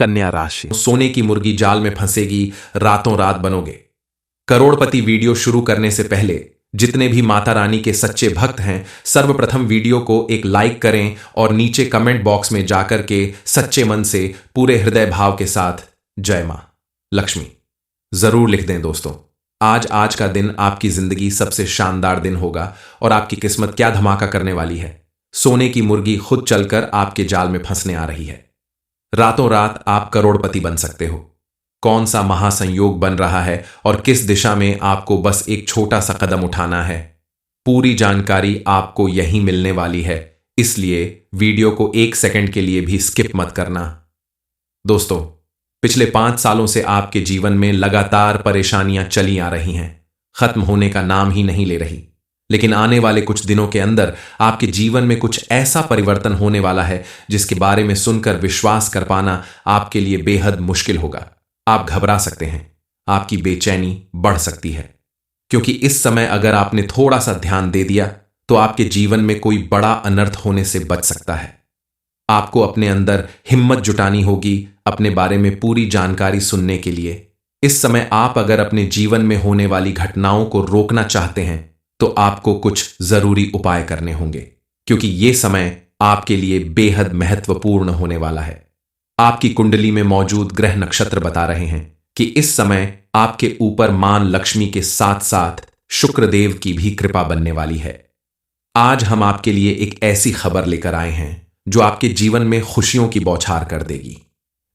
कन्या राशि। सोने की मुर्गी जाल में फंसेगी, रातों रात बनोगे करोड़पति। वीडियो शुरू करने से पहले जितने भी माता रानी के सच्चे भक्त हैं, सर्वप्रथम वीडियो को एक लाइक करें और नीचे कमेंट बॉक्स में जाकर के सच्चे मन से पूरे हृदय भाव के साथ जय मां लक्ष्मी जरूर लिख दें। दोस्तों, आज का दिन आपकी जिंदगी सबसे शानदार दिन होगा और आपकी किस्मत क्या धमाका करने वाली है। सोने की मुर्गी खुद चलकर आपके जाल में फंसने आ रही है। रातों रात आप करोड़पति बन सकते हो। कौन सा महासंयोग बन रहा है और किस दिशा में आपको बस एक छोटा सा कदम उठाना है, पूरी जानकारी आपको यहीं मिलने वाली है। इसलिए वीडियो को 1 सेकंड के लिए भी स्किप मत करना। दोस्तों, पिछले 5 सालों से आपके जीवन में लगातार परेशानियां चली आ रही हैं, खत्म होने का नाम ही नहीं ले रही। लेकिन आने वाले कुछ दिनों के अंदर आपके जीवन में कुछ ऐसा परिवर्तन होने वाला है जिसके बारे में सुनकर विश्वास कर पाना आपके लिए बेहद मुश्किल होगा। आप घबरा सकते हैं, आपकी बेचैनी बढ़ सकती है, क्योंकि इस समय अगर आपने थोड़ा सा ध्यान दे दिया तो आपके जीवन में कोई बड़ा अनर्थ होने से बच सकता है। आपको अपने अंदर हिम्मत जुटानी होगी अपने बारे में पूरी जानकारी सुनने के लिए। इस समय आप अगर अपने जीवन में होने वाली घटनाओं को रोकना चाहते हैं तो आपको कुछ जरूरी उपाय करने होंगे, क्योंकि यह समय आपके लिए बेहद महत्वपूर्ण होने वाला है। आपकी कुंडली में मौजूद ग्रह नक्षत्र बता रहे हैं कि इस समय आपके ऊपर मां लक्ष्मी के साथ साथ शुक्रदेव की भी कृपा बनने वाली है। आज हम आपके लिए एक ऐसी खबर लेकर आए हैं जो आपके जीवन में खुशियों की बौछार कर देगी।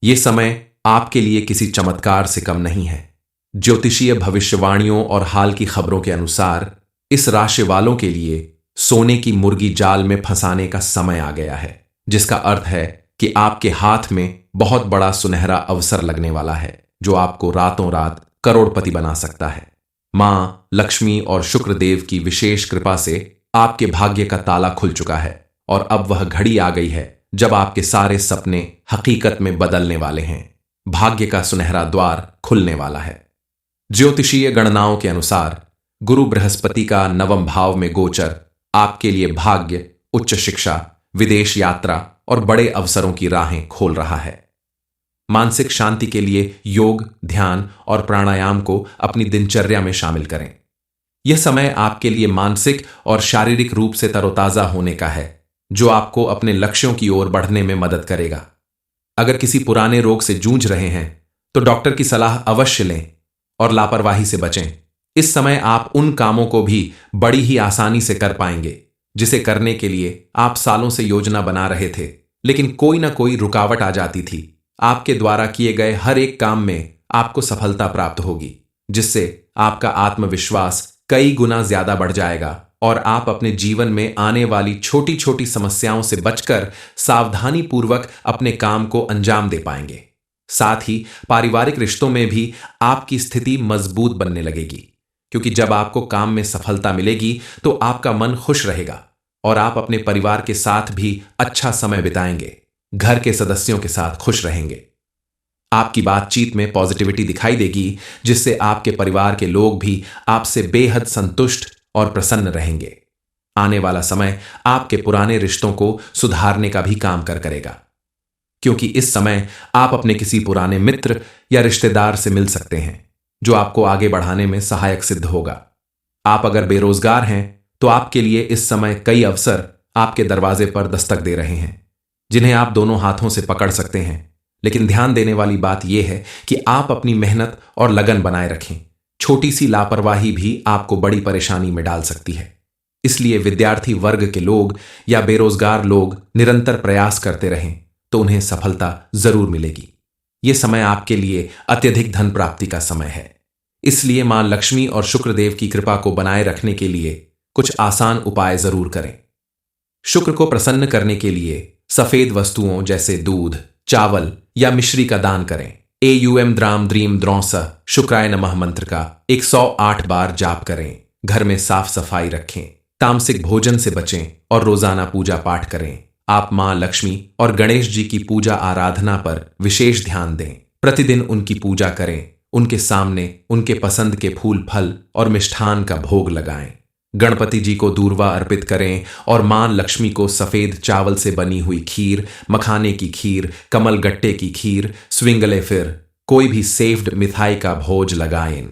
यह समय आपके लिए किसी चमत्कार से कम नहीं है। ज्योतिषीय भविष्यवाणियों और हाल की खबरों के अनुसार इस राशि वालों के लिए सोने की मुर्गी जाल में फंसाने का समय आ गया है, जिसका अर्थ है कि आपके हाथ में बहुत बड़ा सुनहरा अवसर लगने वाला है जो आपको रातों रात करोड़पति बना सकता है। मां लक्ष्मी और शुक्रदेव की विशेष कृपा से आपके भाग्य का ताला खुल चुका है और अब वह घड़ी आ गई है जब आपके सारे सपने हकीकत में बदलने वाले हैं। भाग्य का सुनहरा द्वार खुलने वाला है। ज्योतिषीय गणनाओं के अनुसार गुरु बृहस्पति का 9वें भाव में गोचर आपके लिए भाग्य, उच्च शिक्षा, विदेश यात्रा और बड़े अवसरों की राहें खोल रहा है। मानसिक शांति के लिए योग, ध्यान और प्राणायाम को अपनी दिनचर्या में शामिल करें। यह समय आपके लिए मानसिक और शारीरिक रूप से तरोताजा होने का है, जो आपको अपने लक्ष्यों की ओर बढ़ने में मदद करेगा। अगर किसी पुराने रोग से जूझ रहे हैं तो डॉक्टर की सलाह अवश्य लें और लापरवाही से बचें। इस समय आप उन कामों को भी बड़ी ही आसानी से कर पाएंगे जिसे करने के लिए आप सालों से योजना बना रहे थे, लेकिन कोई ना कोई रुकावट आ जाती थी। आपके द्वारा किए गए हर एक काम में आपको सफलता प्राप्त होगी, जिससे आपका आत्मविश्वास कई गुना ज्यादा बढ़ जाएगा और आप अपने जीवन में आने वाली छोटी छोटी समस्याओं से बचकर सावधानी पूर्वक अपने काम को अंजाम दे पाएंगे। साथ ही पारिवारिक रिश्तों में भी आपकी स्थिति मजबूत बनने लगेगी, क्योंकि जब आपको काम में सफलता मिलेगी तो आपका मन खुश रहेगा और आप अपने परिवार के साथ भी अच्छा समय बिताएंगे, घर के सदस्यों के साथ खुश रहेंगे। आपकी बातचीत में पॉजिटिविटी दिखाई देगी, जिससे आपके परिवार के लोग भी आपसे बेहद संतुष्ट और प्रसन्न रहेंगे। आने वाला समय आपके पुराने रिश्तों को सुधारने का भी काम करेगा, क्योंकि इस समय आप अपने किसी पुराने मित्र या रिश्तेदार से मिल सकते हैं जो आपको आगे बढ़ाने में सहायक सिद्ध होगा। आप अगर बेरोजगार हैं तो आपके लिए इस समय कई अवसर आपके दरवाजे पर दस्तक दे रहे हैं, जिन्हें आप दोनों हाथों से पकड़ सकते हैं। लेकिन ध्यान देने वाली बात यह है कि आप अपनी मेहनत और लगन बनाए रखें। छोटी सी लापरवाही भी आपको बड़ी परेशानी में डाल सकती है। इसलिए विद्यार्थी वर्ग के लोग या बेरोजगार लोग निरंतर प्रयास करते रहें तो उन्हें सफलता जरूर मिलेगी। यह समय आपके लिए अत्यधिक धन प्राप्ति का समय है। इसलिए मां लक्ष्मी और शुक्रदेव की कृपा को बनाए रखने के लिए कुछ आसान उपाय जरूर करें। शुक्र को प्रसन्न करने के लिए सफेद वस्तुओं जैसे दूध, चावल या मिश्री का दान करें। एयूएम द्राम द्रीम द्रौस शुक्राय नमः मंत्र का 108 बार जाप करें। घर में साफ सफाई रखें, तामसिक भोजन से बचें और रोजाना पूजा पाठ करें। आप मां लक्ष्मी और गणेश जी की पूजा आराधना पर विशेष ध्यान दें। प्रतिदिन उनकी पूजा करें, उनके सामने उनके पसंद के फूल, फल और मिष्ठान का भोग लगाएं। गणपति जी को दूर्वा अर्पित करें और मां लक्ष्मी को सफेद चावल से बनी हुई खीर, मखाने की खीर, कमल गट्टे की खीर, स्विंगले फिर कोई भी सेव्ड मिठाई का भोज लगाएं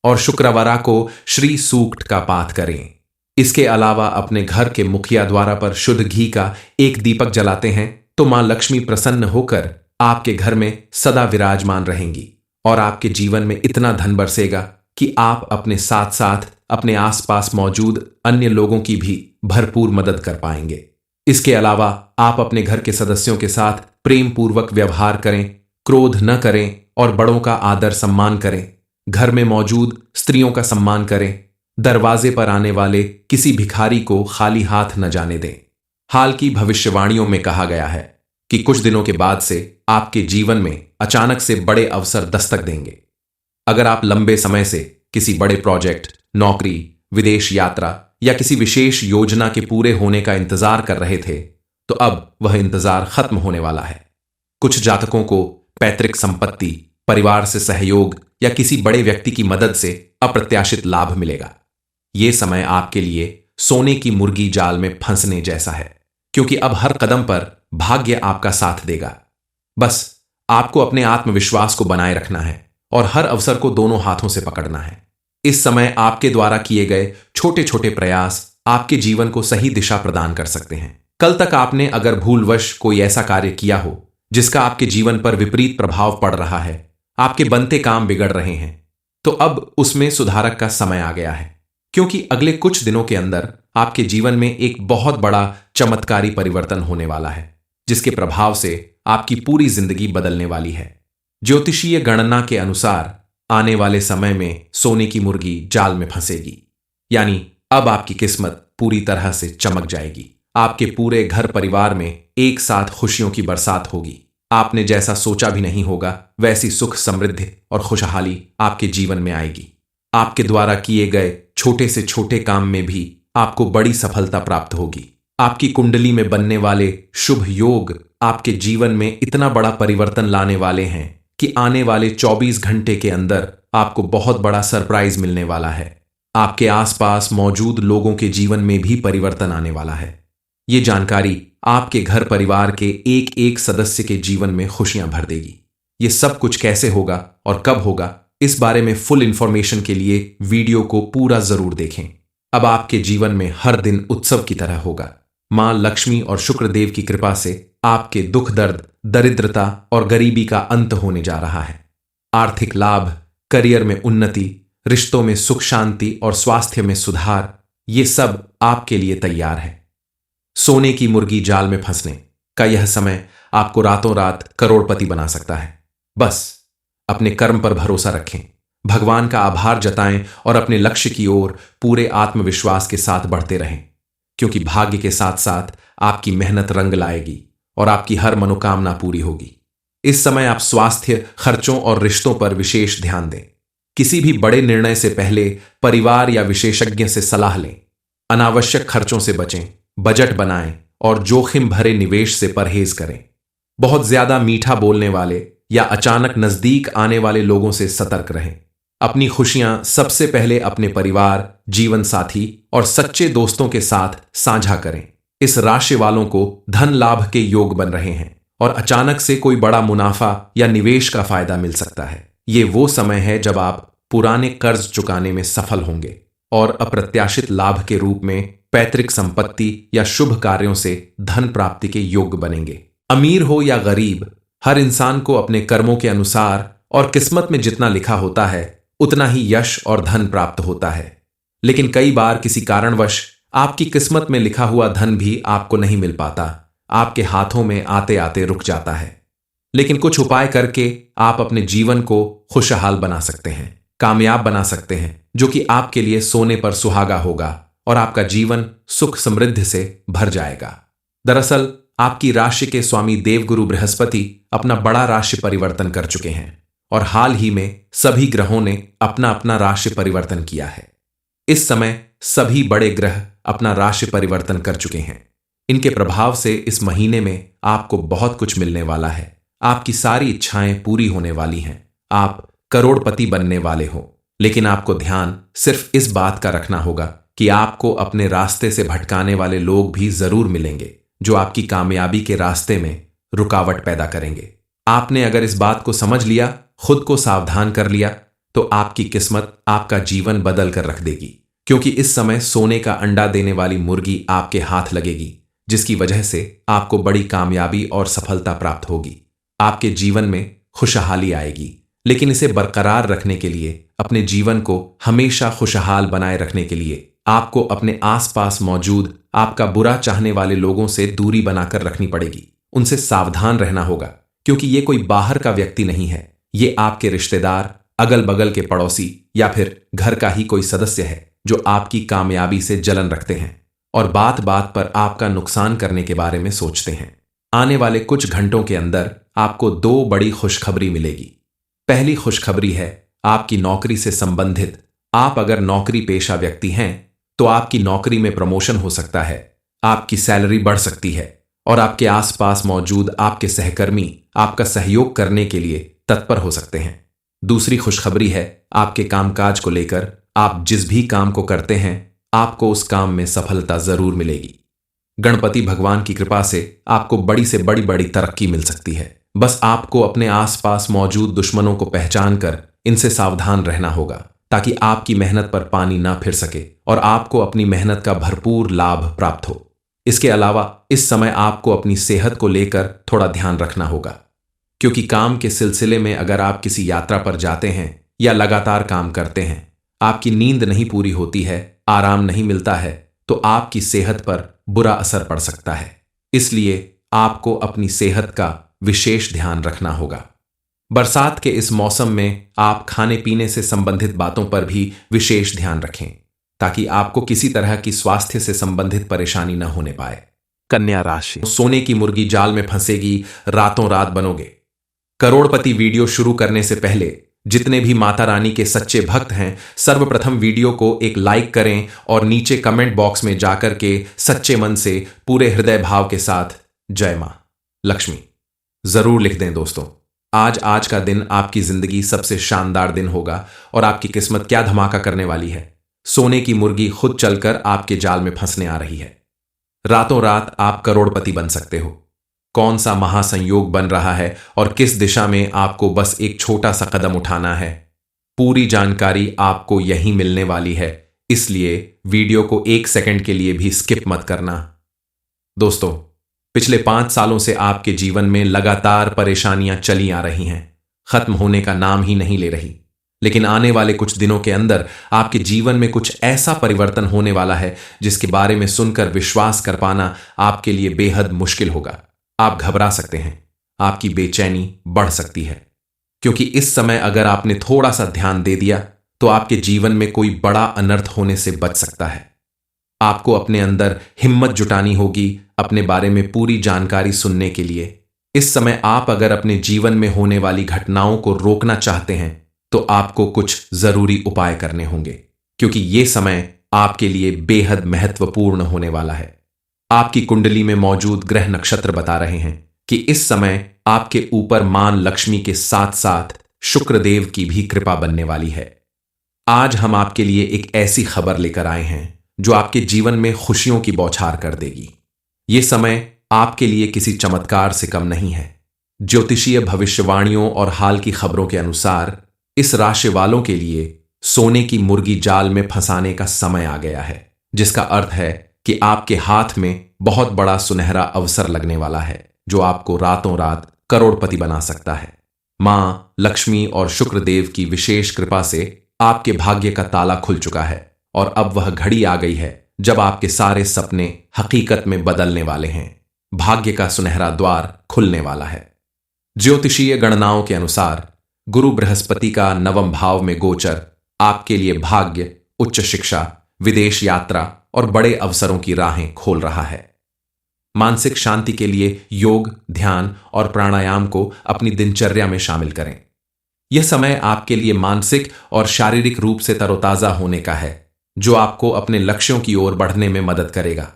और शुक्रवारा को श्री सूक्त का पाठ करें। इसके अलावा अपने घर के मुखिया द्वारा पर शुद्ध घी का एक दीपक जलाते हैं तो मां लक्ष्मी प्रसन्न होकर आपके घर में सदा विराजमान रहेंगी और आपके जीवन में इतना धन बरसेगा कि आप अपने साथ साथ अपने आसपास मौजूद अन्य लोगों की भी भरपूर मदद कर पाएंगे। इसके अलावा आप अपने घर के सदस्यों के साथ प्रेम पूर्वक व्यवहार करें, क्रोध न करें और बड़ों का आदर सम्मान करें। घर में मौजूद स्त्रियों का सम्मान करें। दरवाजे पर आने वाले किसी भिखारी को खाली हाथ न जाने दें। हाल की भविष्यवाणियों में कहा गया है कि कुछ दिनों के बाद से आपके जीवन में अचानक से बड़े अवसर दस्तक देंगे। अगर आप लंबे समय से किसी बड़े प्रोजेक्ट, नौकरी, विदेश यात्रा या किसी विशेष योजना के पूरे होने का इंतजार कर रहे थे तो अब वह इंतजार खत्म होने वाला है। कुछ जातकों को पैतृक संपत्ति, परिवार से सहयोग या किसी बड़े व्यक्ति की मदद से अप्रत्याशित लाभ मिलेगा। यह समय आपके लिए सोने की मुर्गी जाल में फंसने जैसा है, क्योंकि अब हर कदम पर भाग्य आपका साथ देगा। बस आपको अपने आत्मविश्वास को बनाए रखना है और हर अवसर को दोनों हाथों से पकड़ना है। इस समय आपके द्वारा किए गए छोटे छोटे प्रयास आपके जीवन को सही दिशा प्रदान कर सकते हैं। कल तक आपने अगर भूलवश कोई ऐसा कार्य किया हो जिसका आपके जीवन पर विपरीत प्रभाव पड़ रहा है, आपके बनते काम बिगड़ रहे हैं, तो अब उसमें सुधारक का समय आ गया है, क्योंकि अगले कुछ दिनों के अंदर आपके जीवन में एक बहुत बड़ा चमत्कारी परिवर्तन होने वाला है, जिसके प्रभाव से आपकी पूरी जिंदगी बदलने वाली है। ज्योतिषीय गणना के अनुसार आने वाले समय में सोने की मुर्गी जाल में फंसेगी, यानी अब आपकी किस्मत पूरी तरह से चमक जाएगी। आपके पूरे घर परिवार में एक साथ खुशियों की बरसात होगी। आपने जैसा सोचा भी नहीं होगा वैसी सुख, समृद्धि और खुशहाली आपके जीवन में आएगी। आपके द्वारा किए गए छोटे से छोटे काम में भी आपको बड़ी सफलता प्राप्त होगी। आपकी कुंडली में बनने वाले शुभ योग आपके जीवन में इतना बड़ा परिवर्तन लाने वाले हैं कि आने वाले 24 घंटे के अंदर आपको बहुत बड़ा सरप्राइज मिलने वाला है। आपके आसपास मौजूद लोगों के जीवन में भी परिवर्तन आने वाला है। ये जानकारी आपके घर परिवार के एक एक सदस्य के जीवन में खुशियां भर देगी। ये सब कुछ कैसे होगा और कब होगा, इस बारे में फुल इंफॉर्मेशन के लिए वीडियो को पूरा जरूर देखें। अब आपके जीवन में हर दिन उत्सव की तरह होगा। मां लक्ष्मी और शुक्रदेव की कृपा से आपके दुख दर्द, दरिद्रता और गरीबी का अंत होने जा रहा है। आर्थिक लाभ, करियर में उन्नति, रिश्तों में सुख शांति और स्वास्थ्य में सुधार, ये सब आपके लिए तैयार है। सोने की मुर्गी जाल में फंसने का यह समय आपको रातों रात करोड़पति बना सकता है। बस अपने कर्म पर भरोसा रखें, भगवान का आभार जताएं और अपने लक्ष्य की ओर पूरे आत्मविश्वास के साथ बढ़ते रहें, क्योंकि भाग्य के साथ साथ आपकी मेहनत रंग लाएगी और आपकी हर मनोकामना पूरी होगी। इस समय आप स्वास्थ्य, खर्चों और रिश्तों पर विशेष ध्यान दें। किसी भी बड़े निर्णय से पहले परिवार या विशेषज्ञ से सलाह लें। अनावश्यक खर्चों से बचें, बजट बनाएं और जोखिम भरे निवेश से परहेज करें। बहुत ज्यादा मीठा बोलने वाले या अचानक नजदीक आने वाले लोगों से सतर्क रहें। अपनी खुशियां सबसे पहले अपने परिवार, जीवन साथी और सच्चे दोस्तों के साथ साझा करें। इस राशि वालों को धन लाभ के योग बन रहे हैं और अचानक से कोई बड़ा मुनाफा या निवेश का फायदा मिल सकता है। ये वो समय है जब आप पुराने कर्ज चुकाने में सफल होंगे और अप्रत्याशित लाभ के रूप में पैतृक संपत्ति या शुभ कार्यों से धन प्राप्ति के योग्य बनेंगे। अमीर हो या गरीब, हर इंसान को अपने कर्मों के अनुसार और किस्मत में जितना लिखा होता है उतना ही यश और धन प्राप्त होता है। लेकिन कई बार किसी कारणवश आपकी किस्मत में लिखा हुआ धन भी आपको नहीं मिल पाता, आपके हाथों में आते आते रुक जाता है। लेकिन कुछ उपाय करके आप अपने जीवन को खुशहाल बना सकते हैं, कामयाब बना सकते हैं, जो कि आपके लिए सोने पर सुहागा होगा और आपका जीवन सुख समृद्धि से भर जाएगा। दरअसल आपकी राशि के स्वामी देवगुरु बृहस्पति अपना बड़ा राशि परिवर्तन कर चुके हैं और हाल ही में सभी ग्रहों ने अपना अपना राशि परिवर्तन किया है। इस समय सभी बड़े ग्रह अपना राशि परिवर्तन कर चुके हैं। इनके प्रभाव से इस महीने में आपको बहुत कुछ मिलने वाला है। आपकी सारी इच्छाएं पूरी होने वाली हैं। आप करोड़पति बनने वाले हो, लेकिन आपको ध्यान सिर्फ इस बात का रखना होगा कि कि आपको अपने रास्ते से भटकाने वाले लोग भी जरूर मिलेंगे जो आपकी कामयाबी के रास्ते में रुकावट पैदा करेंगे। आपने अगर इस बात को समझ लिया, खुद को सावधान कर लिया, तो आपकी किस्मत आपका जीवन बदल कर रख देगी, क्योंकि इस समय सोने का अंडा देने वाली मुर्गी आपके हाथ लगेगी, जिसकी वजह से आपको बड़ी कामयाबी और सफलता प्राप्त होगी। आपके जीवन में खुशहाली आएगी, लेकिन इसे बरकरार रखने के लिए, अपने जीवन को हमेशा खुशहाल बनाए रखने के लिए आपको अपने आसपास मौजूद आपका बुरा चाहने वाले लोगों से दूरी बनाकर रखनी पड़ेगी। उनसे सावधान रहना होगा, क्योंकि ये कोई बाहर का व्यक्ति नहीं है। ये आपके रिश्तेदार, अगल बगल के पड़ोसी या फिर घर का ही कोई सदस्य है जो आपकी कामयाबी से जलन रखते हैं और बात बात पर आपका नुकसान करने के बारे में सोचते हैं। आने वाले कुछ घंटों के अंदर आपको 2 बड़ी खुशखबरी मिलेगी। पहली खुशखबरी है आपकी नौकरी से संबंधित। आप अगर नौकरी पेशा व्यक्ति हैं तो आपकी नौकरी में प्रमोशन हो सकता है, आपकी सैलरी बढ़ सकती है और आपके आसपास मौजूद आपके सहकर्मी आपका सहयोग करने के लिए तत्पर हो सकते हैं। दूसरी खुशखबरी है आपके कामकाज को लेकर। आप जिस भी काम को करते हैं आपको उस काम में सफलता जरूर मिलेगी। गणपति भगवान की कृपा से आपको बड़ी से बड़ी बड़ी तरक्की मिल सकती है। बस आपको अपने आसपास मौजूद दुश्मनों को पहचान कर इनसे सावधान रहना होगा, ताकि आपकी मेहनत पर पानी ना फिर सके और आपको अपनी मेहनत का भरपूर लाभ प्राप्त हो। इसके अलावा इस समय आपको अपनी सेहत को लेकर थोड़ा ध्यान रखना होगा, क्योंकि काम के सिलसिले में अगर आप किसी यात्रा पर जाते हैं या लगातार काम करते हैं, आपकी नींद नहीं पूरी होती है, आराम नहीं मिलता है, तो आपकी सेहत पर बुरा असर पड़ सकता है। इसलिए आपको अपनी सेहत का विशेष ध्यान रखना होगा। बरसात के इस मौसम में आप खाने पीने से संबंधित बातों पर भी विशेष ध्यान रखें, ताकि आपको किसी तरह की स्वास्थ्य से संबंधित परेशानी न होने पाए। कन्या राशि, सोने की मुर्गी जाल में फंसेगी, रातों रात बनोगे। करोड़पति वीडियो शुरू करने से पहले जितने भी माता रानी के सच्चे भक्त हैं, सर्वप्रथम वीडियो को एक लाइक करें और नीचे कमेंट बॉक्स में जाकर के सच्चे मन से पूरे हृदय भाव के साथ जय मां लक्ष्मी जरूर लिख दें। दोस्तों, आज का दिन आपकी जिंदगी सबसे शानदार दिन होगा और आपकी किस्मत क्या धमाका करने वाली है। सोने की मुर्गी खुद चलकर आपके जाल में फंसने आ रही है। रातों रात आप करोड़पति बन सकते हो। कौन सा महासंयोग बन रहा है और किस दिशा में आपको बस एक छोटा सा कदम उठाना है, पूरी जानकारी आपको यहीं मिलने वाली है। इसलिए वीडियो को 1 सेकंड के लिए भी स्किप मत करना। दोस्तों, पिछले 5 सालों से आपके जीवन में लगातार परेशानियां चली आ रही हैं, खत्म होने का नाम ही नहीं ले रही। लेकिन आने वाले कुछ दिनों के अंदर आपके जीवन में कुछ ऐसा परिवर्तन होने वाला है जिसके बारे में सुनकर विश्वास कर पाना आपके लिए बेहद मुश्किल होगा। आप घबरा सकते हैं, आपकी बेचैनी बढ़ सकती है, क्योंकि इस समय अगर आपने थोड़ा सा ध्यान दे दिया तो आपके जीवन में कोई बड़ा अनर्थ होने से बच सकता है। आपको अपने अंदर हिम्मत जुटानी होगी अपने बारे में पूरी जानकारी सुनने के लिए। इस समय आप अगर अपने जीवन में होने वाली घटनाओं को रोकना चाहते हैं तो आपको कुछ जरूरी उपाय करने होंगे, क्योंकि ये समय आपके लिए बेहद महत्वपूर्ण होने वाला है। आपकी कुंडली में मौजूद ग्रह नक्षत्र बता रहे हैं कि इस समय आपके ऊपर मां लक्ष्मी के साथ साथ शुक्रदेव की भी कृपा बनने वाली है। आज हम आपके लिए एक ऐसी खबर लेकर आए हैं जो आपके जीवन में खुशियों की बौछार कर देगी। ये समय आपके लिए किसी चमत्कार से कम नहीं है। ज्योतिषीय भविष्यवाणियों और हाल की खबरों के अनुसार इस राशि वालों के लिए सोने की मुर्गी जाल में फंसाने का समय आ गया है, जिसका अर्थ है कि आपके हाथ में बहुत बड़ा सुनहरा अवसर लगने वाला है जो आपको रातों रात करोड़पति बना सकता है। मां लक्ष्मी और शुक्रदेव की विशेष कृपा से आपके भाग्य का ताला खुल चुका है और अब वह घड़ी आ गई है जब आपके सारे सपने हकीकत में बदलने वाले हैं। भाग्य का सुनहरा द्वार खुलने वाला है। ज्योतिषीय गणनाओं के अनुसार गुरु बृहस्पति का 9वें भाव में गोचर आपके लिए भाग्य, उच्च शिक्षा, विदेश यात्रा और बड़े अवसरों की राहें खोल रहा है। मानसिक शांति के लिए योग, ध्यान और प्राणायाम को अपनी दिनचर्या में शामिल करें। यह समय आपके लिए मानसिक और शारीरिक रूप से तरोताजा होने का है, जो आपको अपने लक्ष्यों की ओर बढ़ने में मदद करेगा।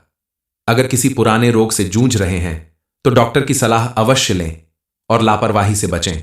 अगर किसी पुराने रोग से जूझ रहे हैं तो डॉक्टर की सलाह अवश्य लें और लापरवाही से बचें।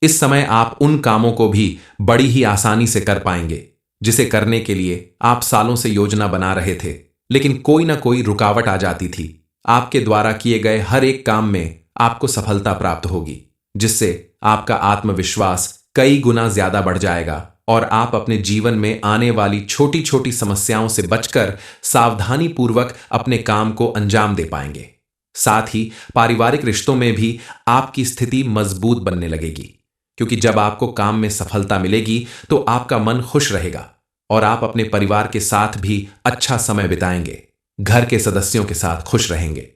इस समय आप उन कामों को भी बड़ी ही आसानी से कर पाएंगे जिसे करने के लिए आप सालों से योजना बना रहे थे, लेकिन कोई ना कोई रुकावट आ जाती थी। आपके द्वारा किए गए हर एक काम में आपको सफलता प्राप्त होगी, जिससे आपका आत्मविश्वास कई गुना ज्यादा बढ़ जाएगा और आप अपने जीवन में आने वाली छोटी छोटी समस्याओं से बचकर सावधानी पूर्वक अपने काम को अंजाम दे पाएंगे। साथ ही पारिवारिक रिश्तों में भी आपकी स्थिति मजबूत बनने लगेगी, क्योंकि जब आपको काम में सफलता मिलेगी तो आपका मन खुश रहेगा और आप अपने परिवार के साथ भी अच्छा समय बिताएंगे, घर के सदस्यों के साथ खुश रहेंगे।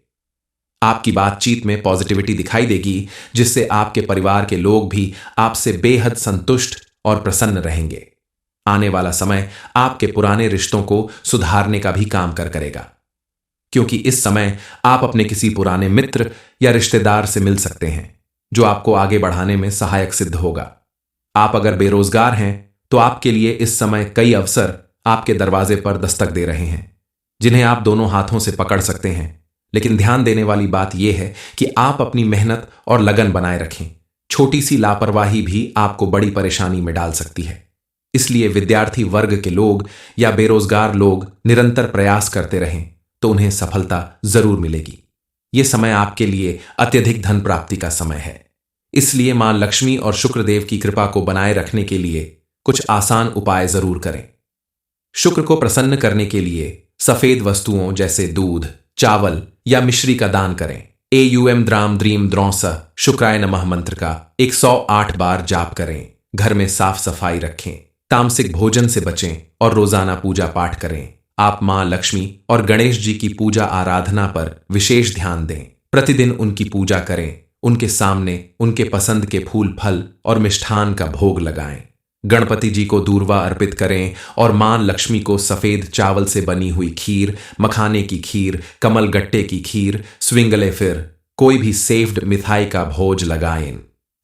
आपकी बातचीत में पॉजिटिविटी दिखाई देगी, जिससे आपके परिवार के लोग भी आपसे बेहद संतुष्ट और प्रसन्न रहेंगे। आने वाला समय आपके पुराने रिश्तों को सुधारने का भी काम करेगा, क्योंकि इस समय आप अपने किसी पुराने मित्र या रिश्तेदार से मिल सकते हैं, जो आपको आगे बढ़ाने में सहायक सिद्ध होगा। आप अगर बेरोजगार हैं तो आपके लिए इस समय कई अवसर आपके दरवाजे पर दस्तक दे रहे हैं, जिन्हें आप दोनों हाथों से पकड़ सकते हैं। लेकिन ध्यान देने वाली बात यह है कि आप अपनी मेहनत और लगन बनाए रखें। छोटी सी लापरवाही भी आपको बड़ी परेशानी में डाल सकती है। इसलिए विद्यार्थी वर्ग के लोग या बेरोजगार लोग निरंतर प्रयास करते रहें तो उन्हें सफलता जरूर मिलेगी। यह समय आपके लिए अत्यधिक धन प्राप्ति का समय है। इसलिए मां लक्ष्मी और शुक्रदेव की कृपा को बनाए रखने के लिए कुछ आसान उपाय जरूर करें। शुक्र को प्रसन्न करने के लिए सफेद वस्तुओं जैसे दूध, चावल या मिश्री का दान करें। एयूएम द्राम द्रीम द्रौस शुक्राय नमः मंत्र का 108 बार जाप करें। घर में साफ सफाई रखें, तामसिक भोजन से बचें और रोजाना पूजा पाठ करें। आप मां लक्ष्मी और गणेश जी की पूजा आराधना पर विशेष ध्यान दें। प्रतिदिन उनकी पूजा करें, उनके सामने उनके पसंद के फूल, फल और मिष्ठान का भोग लगाएं। गणपति जी को दूर्वा अर्पित करें और मां लक्ष्मी को सफेद चावल से बनी हुई खीर, मखाने की खीर, कमल गट्टे की खीर, स्विंगले फिर कोई भी सेव्ड मिठाई का भोज लगाएं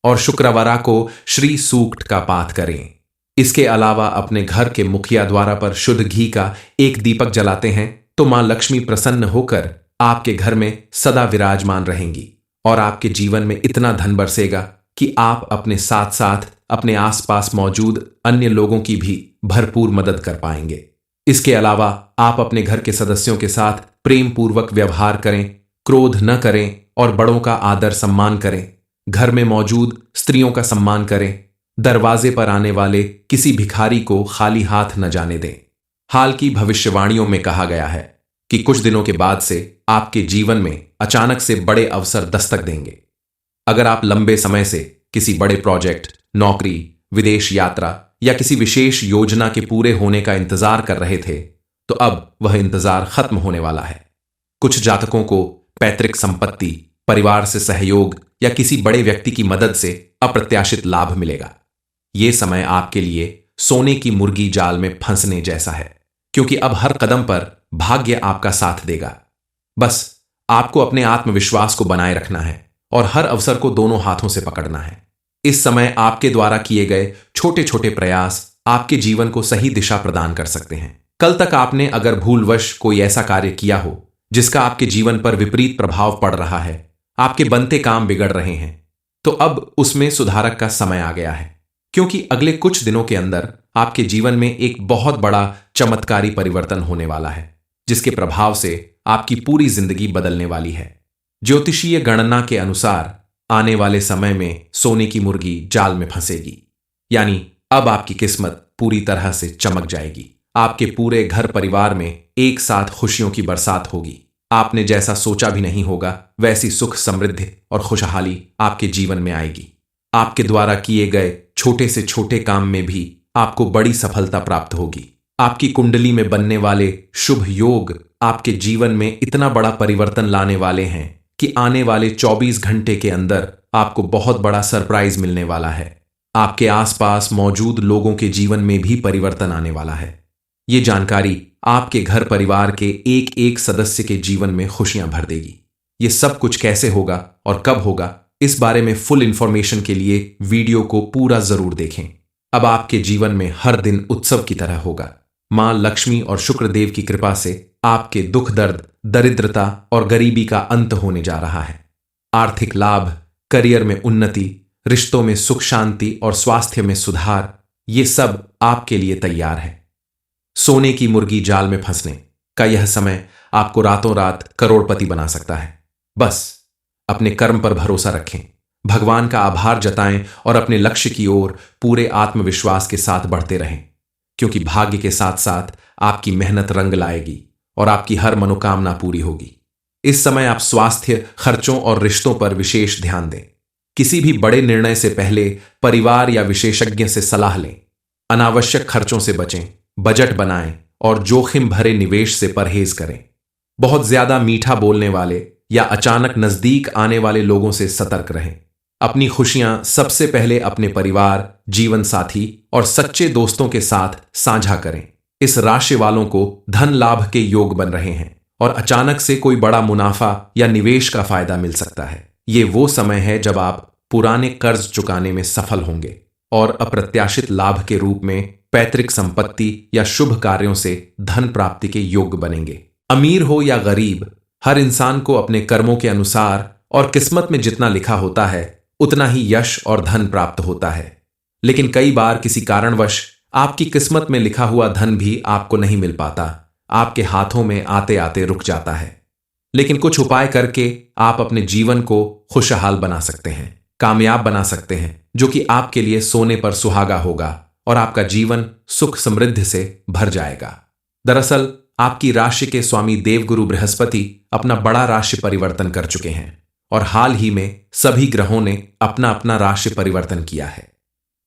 और शुक्रवारा को श्री सूक्त का पाठ करें। इसके अलावा अपने घर के मुखिया द्वारा पर शुद्ध घी का एक दीपक जलाते हैं तो मां लक्ष्मी प्रसन्न होकर आपके घर में सदा विराजमान रहेंगी और आपके जीवन में इतना धन बरसेगा कि आप अपने साथ साथ अपने आसपास मौजूद अन्य लोगों की भी भरपूर मदद कर पाएंगे। इसके अलावा आप अपने घर के सदस्यों के साथ प्रेम पूर्वक व्यवहार करें, क्रोध न करें और बड़ों का आदर सम्मान करें। घर में मौजूद स्त्रियों का सम्मान करें। दरवाजे पर आने वाले किसी भिखारी को खाली हाथ न जाने दें। हाल की भविष्यवाणियों में कहा गया है कि कुछ दिनों के बाद से आपके जीवन में अचानक से बड़े अवसर दस्तक देंगे। अगर आप लंबे समय से किसी बड़े प्रोजेक्ट, नौकरी, विदेश यात्रा या किसी विशेष योजना के पूरे होने का इंतजार कर रहे थे तो अब वह इंतजार खत्म होने वाला है। कुछ जातकों को पैतृक संपत्ति, परिवार से सहयोग या किसी बड़े व्यक्ति की मदद से अप्रत्याशित लाभ मिलेगा। यह समय आपके लिए सोने की मुर्गी जाल में फंसने जैसा है, क्योंकि अब हर कदम पर भाग्य आपका साथ देगा। बस आपको अपने आत्मविश्वास को बनाए रखना है और हर अवसर को दोनों हाथों से पकड़ना है। इस समय आपके द्वारा किए गए छोटे छोटे प्रयास आपके जीवन को सही दिशा प्रदान कर सकते हैं। कल तक आपने अगर भूलवश कोई ऐसा कार्य किया हो जिसका आपके जीवन पर विपरीत प्रभाव पड़ रहा है, आपके बनते काम बिगड़ रहे हैं, तो अब उसमें सुधारक का समय आ गया है, क्योंकि अगले कुछ दिनों के अंदर आपके जीवन में एक बहुत बड़ा चमत्कारी परिवर्तन होने वाला है, जिसके प्रभाव से आपकी पूरी जिंदगी बदलने वाली है। ज्योतिषीय गणना के अनुसार आने वाले समय में सोने की मुर्गी जाल में फंसेगी, यानी अब आपकी किस्मत पूरी तरह से चमक जाएगी। आपके पूरे घर परिवार में एक साथ खुशियों की बरसात होगी। आपने जैसा सोचा भी नहीं होगा वैसी सुख, समृद्धि और खुशहाली आपके जीवन में आएगी। आपके द्वारा किए गए छोटे से छोटे काम में भी आपको बड़ी सफलता प्राप्त होगी। आपकी कुंडली में बनने वाले शुभ योग आपके जीवन में इतना बड़ा परिवर्तन लाने वाले हैं कि आने वाले 24 घंटे के अंदर आपको बहुत बड़ा सरप्राइज मिलने वाला है। आपके आसपास मौजूद लोगों के जीवन में भी परिवर्तन आने वाला है। ये जानकारी आपके घर परिवार के एक एक सदस्य के जीवन में खुशियां भर देगी। ये सब कुछ कैसे होगा और कब होगा, इस बारे में फुल इंफॉर्मेशन के लिए वीडियो को पूरा जरूर देखें। अब आपके जीवन में हर दिन उत्सव की तरह होगा। मां लक्ष्मी और शुक्रदेव की कृपा से आपके दुख, दर्द, दरिद्रता और गरीबी का अंत होने जा रहा है। आर्थिक लाभ, करियर में उन्नति, रिश्तों में सुख शांति और स्वास्थ्य में सुधार, ये सब आपके लिए तैयार है। सोने की मुर्गी जाल में फंसने का यह समय आपको रातों रात करोड़पति बना सकता है। बस अपने कर्म पर भरोसा रखें, भगवान का आभार जताएं और अपने लक्ष्य की ओर पूरे आत्मविश्वास के साथ बढ़ते रहें, क्योंकि भाग्य के साथ साथ आपकी मेहनत रंग लाएगी और आपकी हर मनोकामना पूरी होगी। इस समय आप स्वास्थ्य, खर्चों और रिश्तों पर विशेष ध्यान दें। किसी भी बड़े निर्णय से पहले परिवार या विशेषज्ञ से सलाह लें। अनावश्यक खर्चों से बचें, बजट बनाएं और जोखिम भरे निवेश से परहेज करें। बहुत ज्यादा मीठा बोलने वाले या अचानक नजदीक आने वाले लोगों से सतर्क रहें। अपनी खुशियां सबसे पहले अपने परिवार, जीवन साथी और सच्चे दोस्तों के साथ साझा करें। इस राशि वालों को धन लाभ के योग बन रहे हैं और अचानक से कोई बड़ा मुनाफा या निवेश का फायदा मिल सकता है। ये वो समय है जब आप पुराने कर्ज चुकाने में सफल होंगे और अप्रत्याशित लाभ के रूप में पैतृक संपत्ति या शुभ कार्यों से धन प्राप्ति के योग्य बनेंगे। अमीर हो या गरीब, हर इंसान को अपने कर्मों के अनुसार और किस्मत में जितना लिखा होता है उतना ही यश और धन प्राप्त होता है। लेकिन कई बार किसी कारणवश आपकी किस्मत में लिखा हुआ धन भी आपको नहीं मिल पाता, आपके हाथों में आते आते रुक जाता है। लेकिन कुछ उपाय करके आप अपने जीवन को खुशहाल बना सकते हैं, कामयाब बना सकते हैं, जो कि आपके लिए सोने पर सुहागा होगा और आपका जीवन सुख समृद्धि से भर जाएगा। दरअसल आपकी राशि के स्वामी देवगुरु बृहस्पति अपना बड़ा राशि परिवर्तन कर चुके हैं और हाल ही में सभी ग्रहों ने अपना अपना राशि परिवर्तन किया है।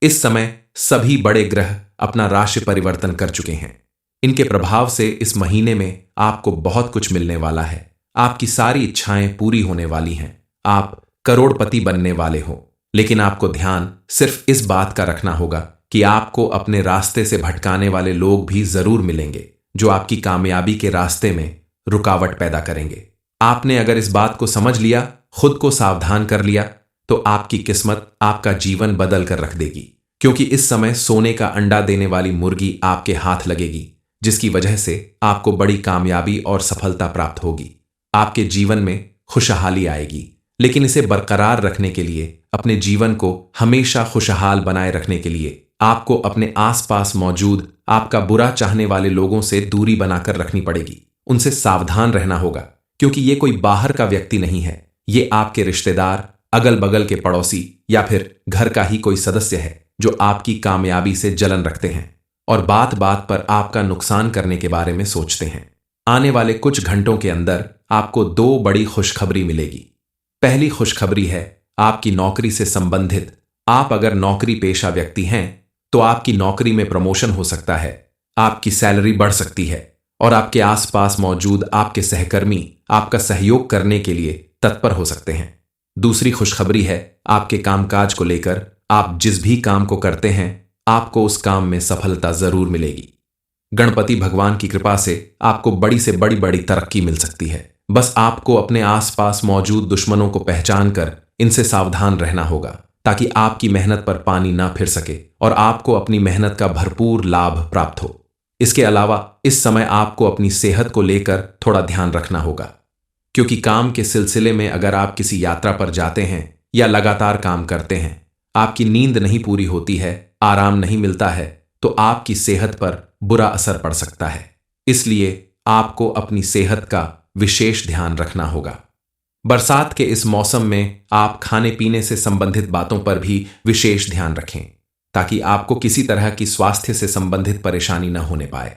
इस समय सभी बड़े ग्रह अपना राशि परिवर्तन कर चुके हैं। इनके प्रभाव से इस महीने में आपको बहुत कुछ मिलने वाला है। आपकी सारी इच्छाएं पूरी होने वाली हैं। आप करोड़पति बनने वाले हो, लेकिन आपको ध्यान सिर्फ इस बात का रखना होगा कि आपको अपने रास्ते से भटकाने वाले लोग भी जरूर मिलेंगे, जो आपकी कामयाबी के रास्ते में रुकावट पैदा करेंगे। आपने अगर इस बात को समझ लिया, खुद को सावधान कर लिया, तो आपकी किस्मत आपका जीवन बदल कर रख देगी, क्योंकि इस समय सोने का अंडा देने वाली मुर्गी आपके हाथ लगेगी, जिसकी वजह से आपको बड़ी कामयाबी और सफलता प्राप्त होगी। आपके जीवन में खुशहाली आएगी, लेकिन इसे बरकरार रखने के लिए, अपने जीवन को हमेशा खुशहाल बनाए रखने के लिए आपको अपने आसपास मौजूद आपका बुरा चाहने वाले लोगों से दूरी बनाकर रखनी पड़ेगी। उनसे सावधान रहना होगा, क्योंकि ये कोई बाहर का व्यक्ति नहीं है। ये आपके रिश्तेदार, अगल बगल के पड़ोसी या फिर घर का ही कोई सदस्य है, जो आपकी कामयाबी से जलन रखते हैं और बात बात पर आपका नुकसान करने के बारे में सोचते हैं। आने वाले कुछ घंटों के अंदर आपको दो बड़ी खुशखबरी मिलेगी। पहली खुशखबरी है आपकी नौकरी से संबंधित। आप अगर नौकरी पेशा व्यक्ति हैं तो आपकी नौकरी में प्रमोशन हो सकता है, आपकी सैलरी बढ़ सकती है और आपके आसपास मौजूद आपके सहकर्मी आपका सहयोग करने के लिए तत्पर हो सकते हैं। दूसरी खुशखबरी है आपके कामकाज को लेकर। आप जिस भी काम को करते हैं आपको उस काम में सफलता जरूर मिलेगी। गणपति भगवान की कृपा से आपको बड़ी से बड़ी बड़ी तरक्की मिल सकती है। बस आपको अपने आसपास मौजूद दुश्मनों को पहचान कर इनसे सावधान रहना होगा, ताकि आपकी मेहनत पर पानी ना फिर सके और आपको अपनी मेहनत का भरपूर लाभ प्राप्त हो। इसके अलावा इस समय आपको अपनी सेहत को लेकर थोड़ा ध्यान रखना होगा, क्योंकि काम के सिलसिले में अगर आप किसी यात्रा पर जाते हैं या लगातार काम करते हैं, आपकी नींद नहीं पूरी होती है, आराम नहीं मिलता है, तो आपकी सेहत पर बुरा असर पड़ सकता है। इसलिए आपको अपनी सेहत का विशेष ध्यान रखना होगा। बरसात के इस मौसम में आप खाने पीने से संबंधित बातों पर भी विशेष ध्यान रखें, ताकि आपको किसी तरह की स्वास्थ्य से संबंधित परेशानी न होने पाए।